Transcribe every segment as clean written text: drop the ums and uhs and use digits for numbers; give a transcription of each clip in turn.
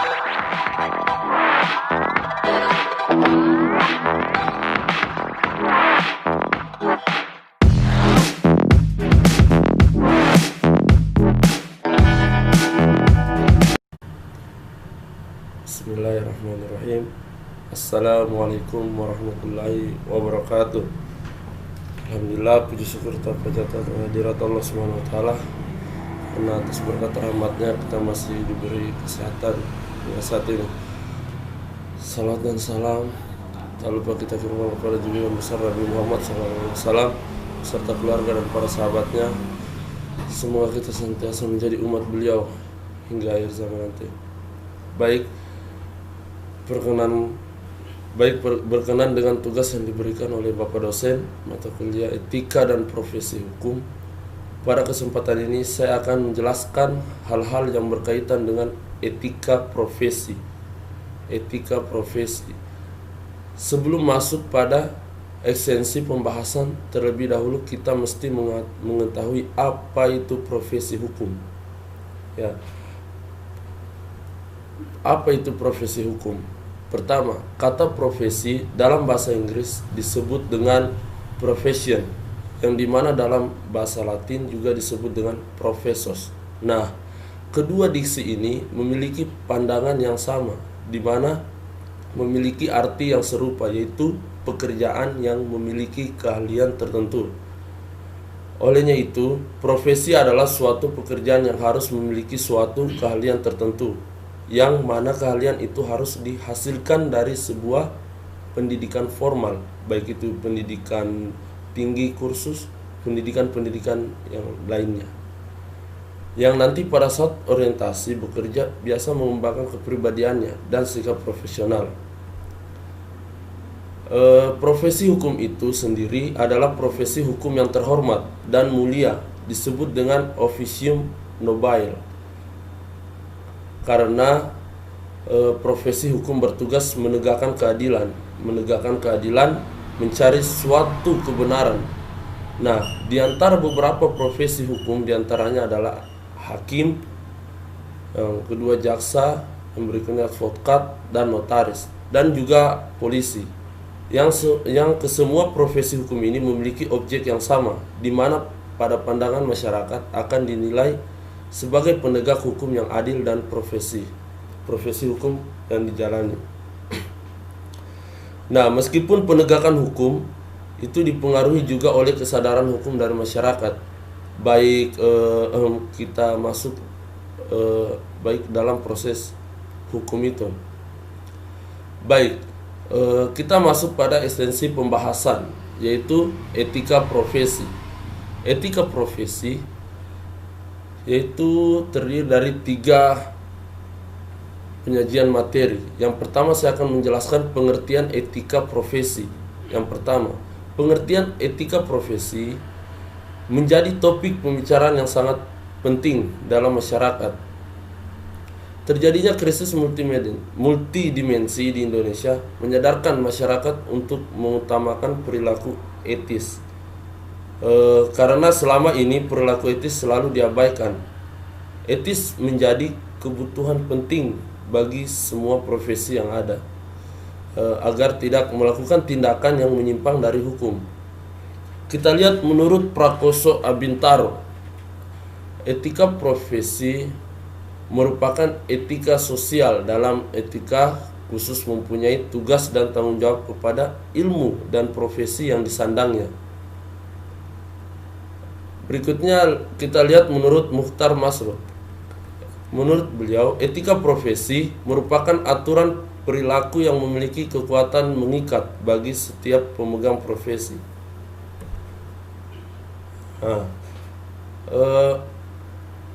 Bismillahirrahmanirrahim. Assalamualaikum warahmatullahi wabarakatuh. Alhamdulillah, puji syukur terpanjatkan kehadirat Allah Subhanahu wa taala. Karena atas berkat rahmatnya kita masih diberi kesehatan hingga saat ini. Salat dan salam tak lupa kita kirimkan kepada junjungan besar Nabi Muhammad SAW serta keluarga dan para sahabatnya. Semoga kita senantiasa menjadi umat beliau hingga akhir zaman nanti. Berkenan dengan tugas yang diberikan oleh Bapak dosen mata kuliah Etika dan Profesi Hukum. Pada kesempatan ini saya akan menjelaskan hal-hal yang berkaitan dengan etika profesi. Etika profesi. Sebelum masuk pada esensi pembahasan, terlebih dahulu kita mesti mengetahui apa itu profesi hukum. Ya. Apa itu profesi hukum? Pertama, kata profesi dalam bahasa Inggris disebut dengan profession, yang dimana dalam bahasa Latin juga disebut dengan professos. Nah, kedua diksi ini memiliki pandangan yang sama, di mana memiliki arti yang serupa, yaitu pekerjaan yang memiliki keahlian tertentu. Olehnya itu, profesi adalah suatu pekerjaan yang harus memiliki suatu keahlian tertentu, yang mana keahlian itu harus dihasilkan dari sebuah pendidikan formal, baik itu pendidikan tinggi kursus, pendidikan yang lainnya, yang nanti pada saat orientasi bekerja biasa mengembangkan kepribadiannya dan sikap profesional. Profesi hukum itu sendiri adalah profesi hukum yang terhormat dan mulia, disebut dengan officium nobile. Karena profesi hukum bertugas menegakkan keadilan, mencari suatu kebenaran. Nah, di antara beberapa profesi hukum, diantaranya adalah hakim, yang kedua jaksa, yang berikutnya advokat dan notaris, dan juga polisi. Yang kesemua profesi hukum ini memiliki objek yang sama, di mana pada pandangan masyarakat akan dinilai sebagai penegak hukum yang adil dan profesi hukum yang dijalani. Nah, meskipun penegakan hukum itu dipengaruhi juga oleh kesadaran hukum dari masyarakat, baik kita masuk baik dalam proses hukum itu. Kita masuk pada esensi pembahasan, yaitu etika profesi. Etika profesi yaitu terdiri dari 3 penyajian materi. Yang pertama, saya akan menjelaskan pengertian etika profesi. Yang pertama, pengertian etika profesi menjadi topik pembicaraan yang sangat penting dalam masyarakat. Terjadinya krisis multidimensi di Indonesia menyadarkan masyarakat untuk mengutamakan perilaku etis. Karena selama ini perilaku etis selalu diabaikan. Etis menjadi kebutuhan penting bagi semua profesi yang ada, agar tidak melakukan tindakan yang menyimpang dari hukum. Kita lihat menurut Prakoso Abintaro, etika profesi merupakan etika sosial. Dalam etika khusus mempunyai tugas dan tanggung jawab kepada ilmu dan profesi yang disandangnya. Berikutnya kita lihat menurut Mukhtar Masrur. Menurut beliau, etika profesi merupakan aturan perilaku yang memiliki kekuatan mengikat bagi setiap pemegang profesi.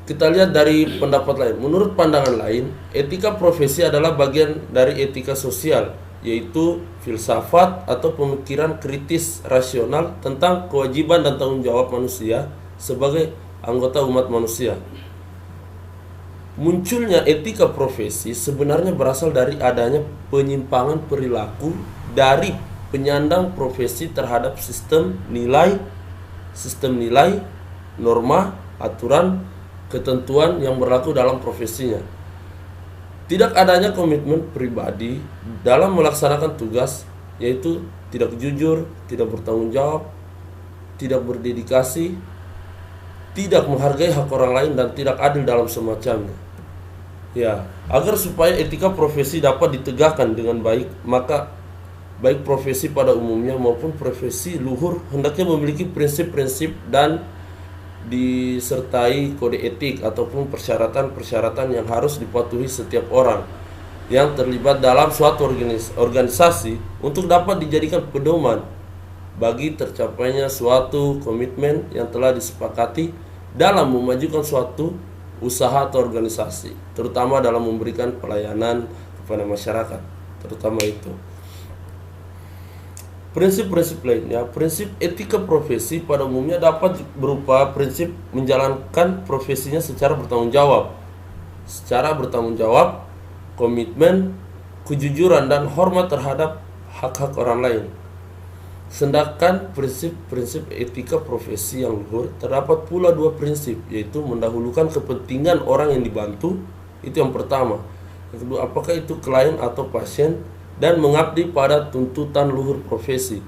Kita lihat dari pendapat lain. Menurut pandangan lain, etika profesi adalah bagian dari etika sosial, yaitu filsafat atau pemikiran kritis rasional tentang kewajiban dan tanggung jawab manusia sebagai anggota umat manusia. Munculnya etika profesi sebenarnya berasal dari adanya penyimpangan perilaku dari penyandang profesi terhadap sistem nilai, norma, aturan, ketentuan yang berlaku dalam profesinya. Tidak adanya komitmen pribadi dalam melaksanakan tugas, yaitu tidak jujur, tidak bertanggung jawab, tidak berdedikasi, tidak menghargai hak orang lain, dan tidak adil dalam semacamnya. Ya, agar supaya etika profesi dapat ditegakkan dengan baik, maka baik profesi pada umumnya maupun profesi luhur hendaknya memiliki prinsip-prinsip dan disertai kode etik ataupun persyaratan-persyaratan yang harus dipatuhi setiap orang yang terlibat dalam suatu organisasi untuk dapat dijadikan pedoman bagi tercapainya suatu komitmen yang telah disepakati dalam memajukan suatu usaha atau organisasi, terutama dalam memberikan pelayanan kepada masyarakat, terutama itu. Prinsip-prinsip lainnya, prinsip etika profesi pada umumnya dapat berupa prinsip menjalankan profesinya secara bertanggung jawab, komitmen, kejujuran, dan hormat terhadap hak-hak orang lain. Sedangkan prinsip-prinsip etika profesi yang luhur terdapat pula dua prinsip, yaitu mendahulukan kepentingan orang yang dibantu, itu yang pertama. Yang kedua, apakah itu klien atau pasien, dan mengabdi pada tuntutan luhur profesi.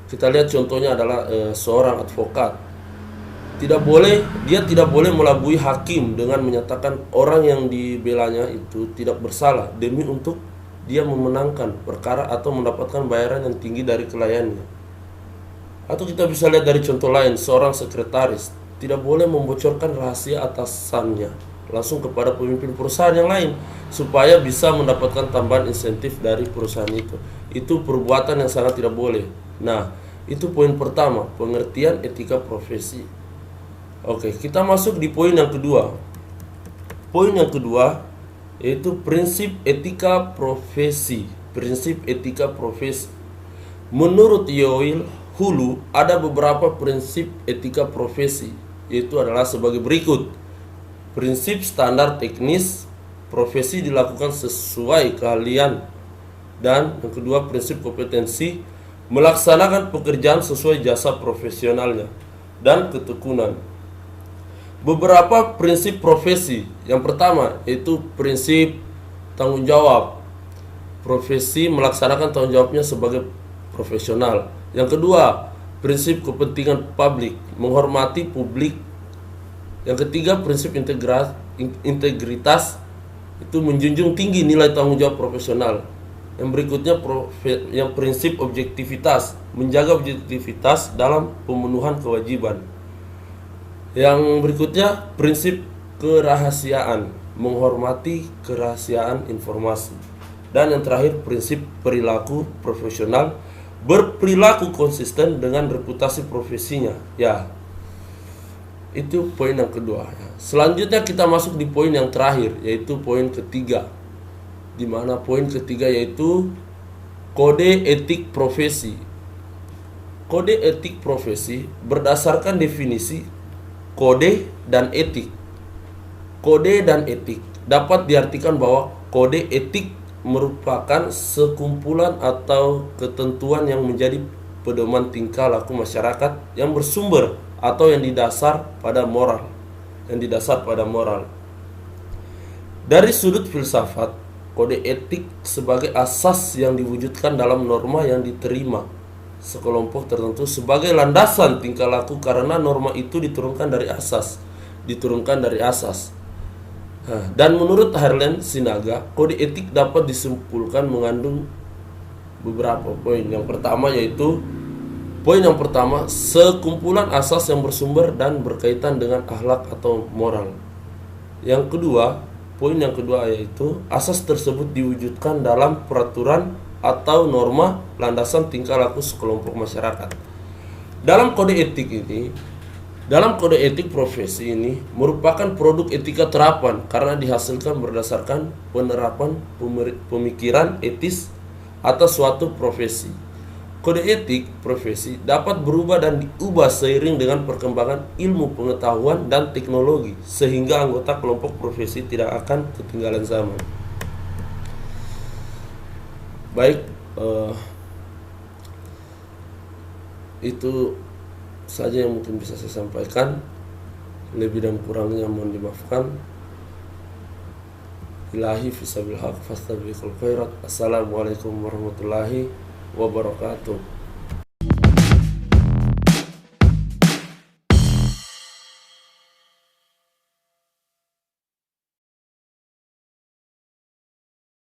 Kita lihat contohnya adalah seorang advokat. Dia tidak boleh melabui hakim dengan menyatakan orang yang dibelanya itu tidak bersalah demi untuk dia memenangkan perkara atau mendapatkan bayaran yang tinggi dari kliennya. Atau kita bisa lihat dari contoh lain, seorang sekretaris tidak boleh membocorkan rahasia atasannya langsung kepada pemimpin perusahaan yang lain supaya bisa mendapatkan tambahan insentif dari perusahaan itu. Itu perbuatan yang sangat tidak boleh. Nah, itu poin pertama, pengertian etika profesi. Oke, kita masuk di poin yang kedua. Poin yang kedua yaitu prinsip etika profesi. Prinsip etika profesi. Menurut Yoel Hulu, ada beberapa prinsip etika profesi, yaitu adalah sebagai berikut. Prinsip standar teknis profesi dilakukan sesuai keahlian, dan yang kedua prinsip kompetensi melaksanakan pekerjaan sesuai jasa profesionalnya, dan ketekunan. Beberapa prinsip profesi. Yang pertama yaitu prinsip tanggung jawab. Profesi melaksanakan tanggung jawabnya sebagai profesional. Yang kedua, prinsip kepentingan publik, menghormati publik. Yang ketiga, prinsip integritas, itu menjunjung tinggi nilai tanggung jawab profesional. Yang berikutnya, yang prinsip objektivitas, menjaga objektivitas dalam pemenuhan kewajiban. Yang berikutnya, prinsip kerahasiaan, menghormati kerahasiaan informasi. Dan yang terakhir, prinsip perilaku profesional, berperilaku konsisten dengan reputasi profesinya. Ya, itu poin yang kedua. Selanjutnya kita masuk di poin yang terakhir, yaitu poin ketiga. Di mana poin ketiga yaitu kode etik profesi. Kode etik profesi berdasarkan definisi kode dan etik. Kode dan etik dapat diartikan bahwa kode etik merupakan sekumpulan atau ketentuan yang menjadi pedoman tingkah laku masyarakat yang bersumber atau yang didasar pada moral. Dari sudut filsafat, kode etik sebagai asas yang diwujudkan dalam norma yang diterima sekelompok tertentu sebagai landasan tingkah laku karena norma itu diturunkan dari asas. Dan menurut Harlan Sinaga, kode etik dapat disimpulkan mengandung beberapa poin. Yang pertama yaitu poin yang pertama, sekumpulan asas yang bersumber dan berkaitan dengan akhlak atau moral. Yang kedua, poin yang kedua yaitu asas tersebut diwujudkan dalam peraturan atau norma landasan tingkah laku sekelompok masyarakat. Dalam kode etik profesi ini merupakan produk etika terapan karena dihasilkan berdasarkan penerapan pemikiran etis atas suatu profesi. Kode etik profesi dapat berubah dan diubah seiring dengan perkembangan ilmu pengetahuan dan teknologi sehingga anggota kelompok profesi tidak akan ketinggalan zaman. Baik, itu saja yang mungkin bisa saya sampaikan. Lebih dan kurangnya mohon dimaafkan. Ilahi fisabil haq fastabiqul khairat. Assalamualaikum warahmatullahi wabarakatuh.